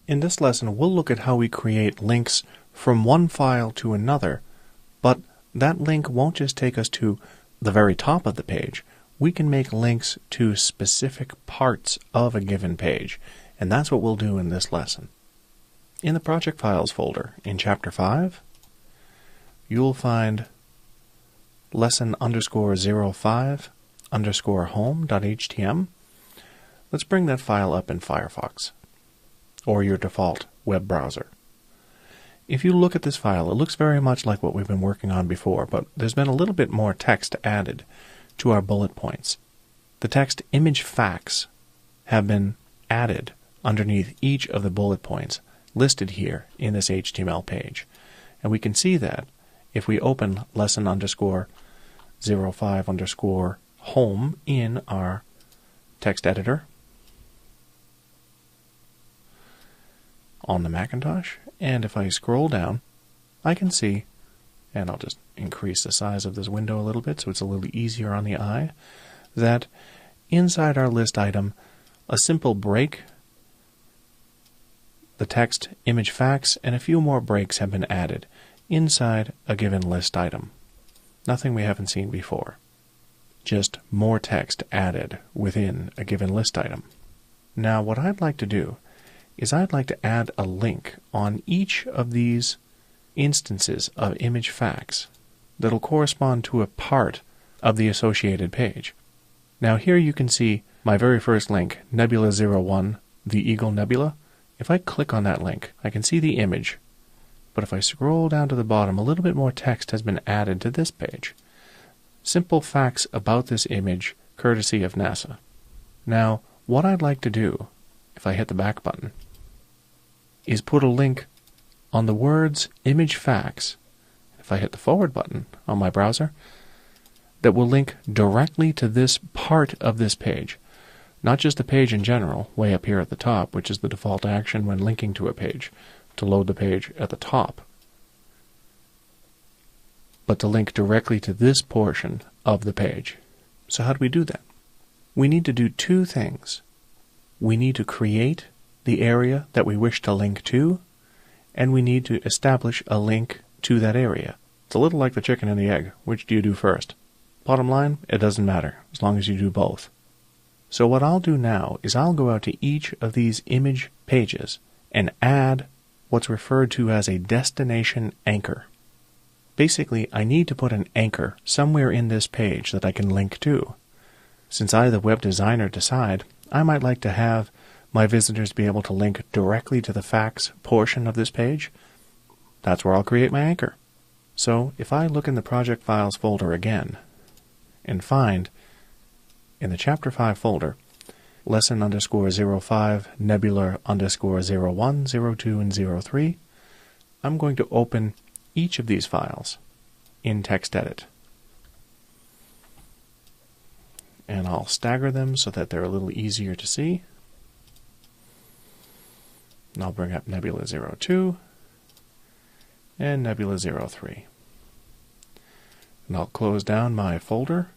In this lesson, we'll look at how we create links from one file to another, but that link won't just take us to the very top of the page. We can make links to specific parts of a given page, and that's what we'll do in this lesson. In the Project Files folder, in Chapter 5, you'll find lesson_05_home.htm. Let's bring that file up in Firefox, or your default web browser. If you look at this file, it looks very much like what we've been working on before, but there's been a little bit more text added to our bullet points. The text image facts have been added underneath each of the bullet points listed here in this HTML page. And we can see that if we open lesson_05_home in our text editor on the Macintosh, and if I scroll down, I can see, and I'll just increase the size of this window a little bit so it's a little easier on the eye, that inside our list item, a simple break, the text image facts, and a few more breaks have been added inside a given list item. Nothing we haven't seen before. Just more text added within a given list item. Now what I'd like to do is I'd like to add a link on each of these instances of image facts that'll correspond to a part of the associated page. Now here you can see my very first link, Nebula 01, the Eagle Nebula. If I click on that link, I can see the image, but if I scroll down to the bottom, a little bit more text has been added to this page. Simple facts about this image, courtesy of NASA. Now, what I'd like to do, if I hit the back button, is put a link on the words image facts, if I hit the forward button on my browser, that will link directly to this part of this page. Not just the page in general, way up here at the top, which is the default action when linking to a page, to load the page at the top, but to link directly to this portion of the page. So how do we do that? We need to do two things. We need to create the area that we wish to link to, and we need to establish a link to that area. It's a little like the chicken and the egg. Which do you do first? Bottom line, it doesn't matter, as long as you do both. So what I'll do now is I'll go out to each of these image pages and add what's referred to as a destination anchor. Basically, I need to put an anchor somewhere in this page that I can link to. Since I, the web designer, decide, I might like to have my visitors be able to link directly to the facts portion of this page. That's where I'll create my anchor. So if I look in the Project Files folder again and find in the Chapter 5 folder lesson_05 nebula_01, 02, and 03, I'm going to open each of these files in TextEdit. And I'll stagger them so that they're a little easier to see. And I'll bring up Nebula 02 and Nebula 03. And I'll close down my folder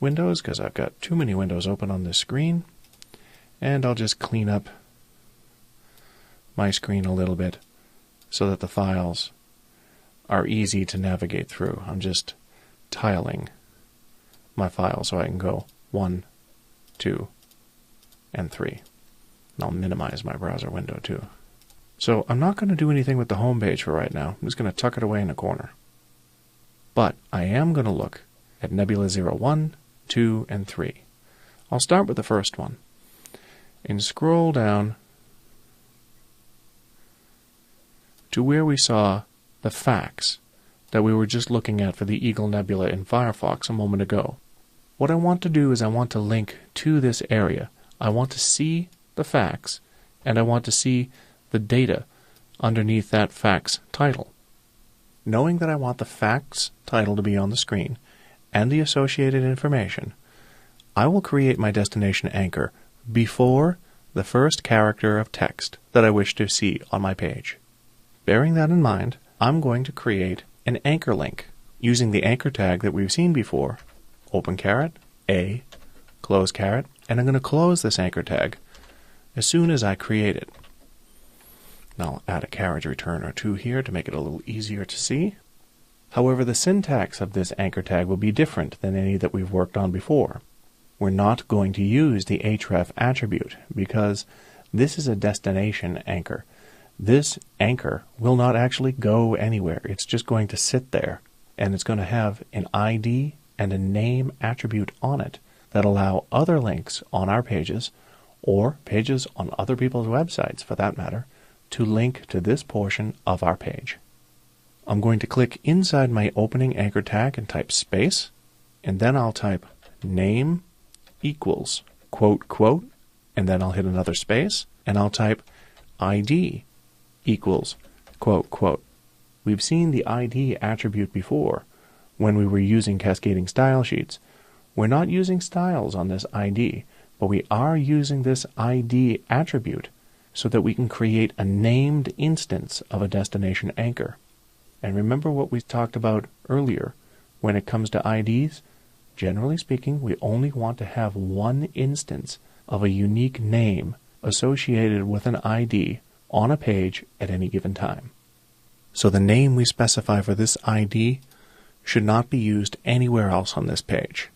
windows because I've got too many windows open on this screen. And I'll just clean up my screen a little bit so that the files are easy to navigate through. I'm just tiling my file so I can go 1, 2, and 3. And I'll minimize my browser window too. So I'm not going to do anything with the home page for right now. I'm just going to tuck it away in a corner. But I am going to look at Nebula 01, 2, and 3. I'll start with the first one and scroll down to where we saw the facts that we were just looking at for the Eagle Nebula in Firefox a moment ago. What I want to do is I want to link to this area. I want to see the facts, and I want to see the data underneath that facts title. Knowing that I want the facts title to be on the screen and the associated information, I will create my destination anchor before the first character of text that I wish to see on my page. Bearing that in mind, I'm going to create an anchor link using the anchor tag that we've seen before, open caret, A, close caret, and I'm going to close this anchor tag as soon as I create it. And I'll add a carriage return or two here to make it a little easier to see. However, the syntax of this anchor tag will be different than any that we've worked on before. We're not going to use the href attribute because this is a destination anchor. This anchor will not actually go anywhere. It's just going to sit there, and it's going to have an ID and a name attribute on it that allow other links on our pages, or pages on other people's websites for that matter, to link to this portion of our page. I'm going to click inside my opening anchor tag and type space, and then I'll type name equals quote quote, and then I'll hit another space, and I'll type ID equals quote quote. We've seen the ID attribute before when we were using cascading style sheets. We're not using styles on this ID, but we are using this ID attribute so that we can create a named instance of a destination anchor. And remember what we talked about earlier. When it comes to IDs, generally speaking, we only want to have one instance of a unique name associated with an ID on a page at any given time. So the name we specify for this ID should not be used anywhere else on this page.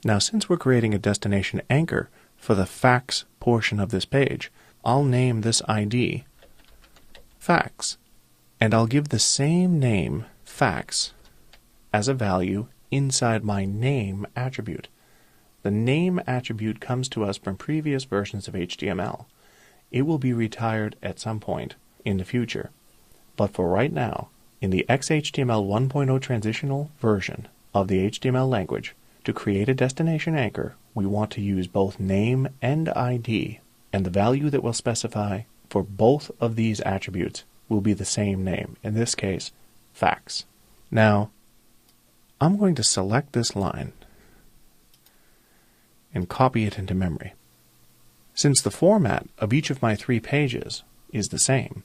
Now, since we're creating a destination anchor for the facts portion of this page, I'll name this ID facts, and I'll give the same name facts as a value inside my name attribute. The name attribute comes to us from previous versions of HTML. It will be retired at some point in the future. But for right now, in the XHTML 1.0 transitional version of the HTML language, to create a destination anchor, we want to use both name and ID, and the value that we'll specify for both of these attributes will be the same name, in this case, facts. Now, I'm going to select this line and copy it into memory. Since the format of each of my 3 pages is the same,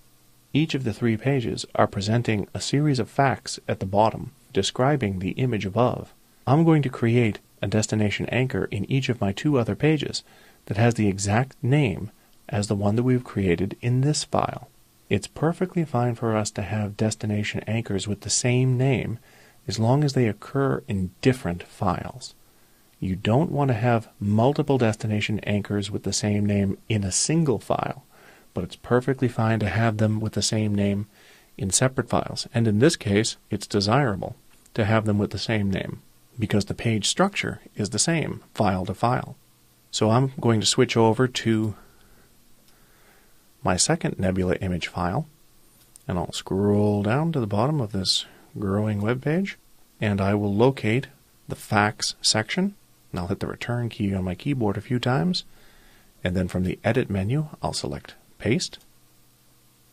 each of the 3 pages are presenting a series of facts at the bottom describing the image above. I'm going to create a destination anchor in each of my 2 other pages that has the exact name as the one that we've created in this file. It's perfectly fine for us to have destination anchors with the same name as long as they occur in different files. You don't want to have multiple destination anchors with the same name in a single file, but it's perfectly fine to have them with the same name in separate files. And in this case, it's desirable to have them with the same name because the page structure is the same file to file. So I'm going to switch over to my second Nebula image file, and I'll scroll down to the bottom of this growing web page, and I will locate the facts section, and I'll hit the return key on my keyboard a few times, and then from the edit menu I'll select paste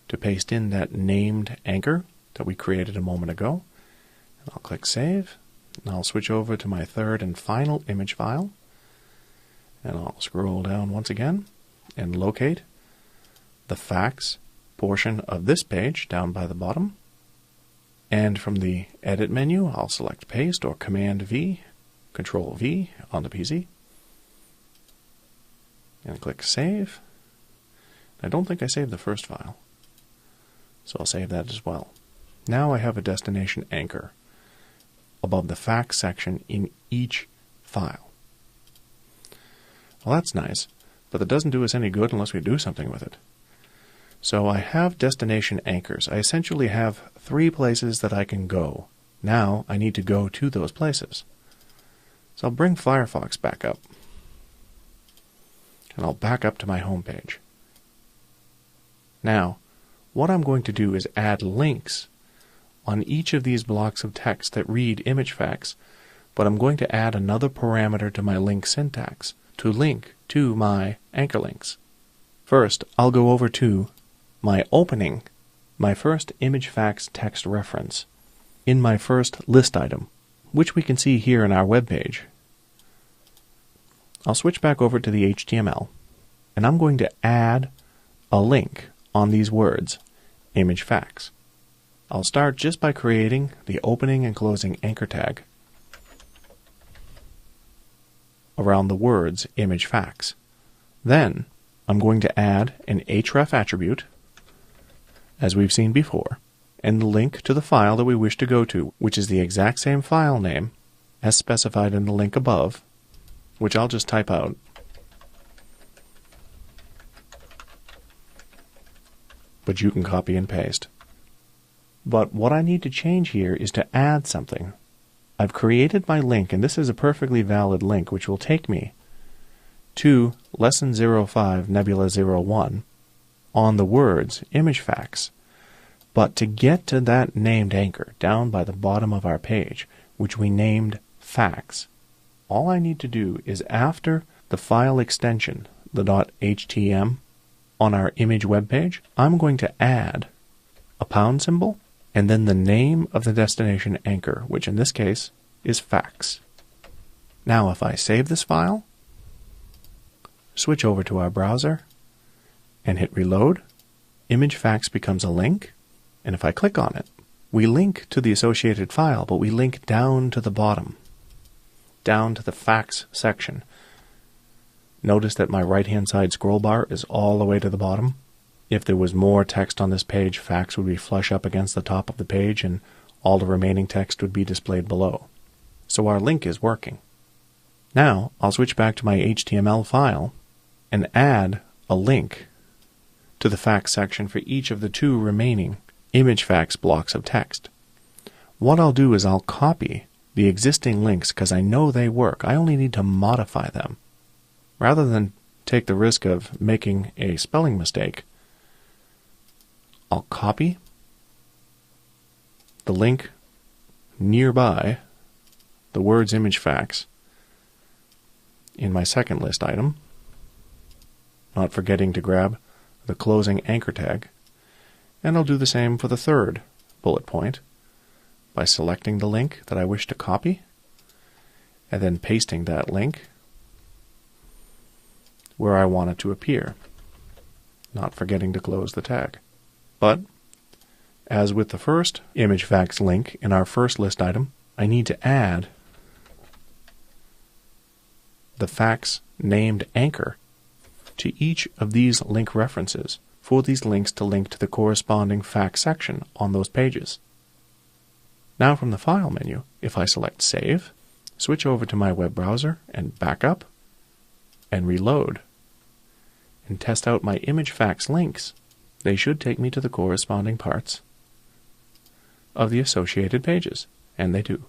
to paste in that named anchor that we created a moment ago, and I'll click save, and I'll switch over to my third and final image file, and I'll scroll down once again and locate the facts portion of this page down by the bottom, and from the edit menu I'll select paste or command V, control V on the PC, and click save. I don't think I saved the first file, so I'll save that as well. Now I have a destination anchor above the facts section in each file. Well, that's nice, but that doesn't do us any good unless we do something with it. So I have destination anchors. I essentially have 3 places that I can go. Now I need to go to those places. So I'll bring Firefox back up, and I'll back up to my home page. Now, what I'm going to do is add links on each of these blocks of text that read image facts, but I'm going to add another parameter to my link syntax to link to my anchor links. First, I'll go over to my opening, my first image facts text reference in my first list item, which we can see here in our web page. I'll switch back over to the HTML, and I'm going to add a link on these words, image facts. I'll start just by creating the opening and closing anchor tag around the words image facts. Then I'm going to add an href attribute as we've seen before, and the link to the file that we wish to go to, which is the exact same file name as specified in the link above, which I'll just type out. But you can copy and paste. But what I need to change here is to add something. I've created my link, and this is a perfectly valid link, which will take me to Lesson 05, Nebula 01, on the words image facts. But to get to that named anchor down by the bottom of our page, which we named facts, all I need to do is after the file extension, the .htm, on our image web page, I'm going to add a pound symbol and then the name of the destination anchor, which in this case is facts. Now if I save this file, switch over to our browser, and hit reload, image facts becomes a link, and if I click on it, we link to the associated file, but we link down to the bottom, down to the facts section. Notice that my right-hand side scroll bar is all the way to the bottom. If there was more text on this page, facts would be flush up against the top of the page, and all the remaining text would be displayed below. So our link is working. Now, I'll switch back to my HTML file and add a link to the facts section for each of the 2 remaining image facts blocks of text. What I'll do is I'll copy the existing links because I know they work. I only need to modify them. Rather than take the risk of making a spelling mistake, I'll copy the link nearby the words image facts in my second list item, not forgetting to grab the closing anchor tag, and I'll do the same for the third bullet point by selecting the link that I wish to copy and then pasting that link where I want it to appear, not forgetting to close the tag. But, as with the first image facts link in our first list item, I need to add the facts named anchor to each of these link references for these links to link to the corresponding facts section on those pages. Now from the File menu, if I select Save, switch over to my web browser and back up and reload and test out my image facts links, they should take me to the corresponding parts of the associated pages, and they do.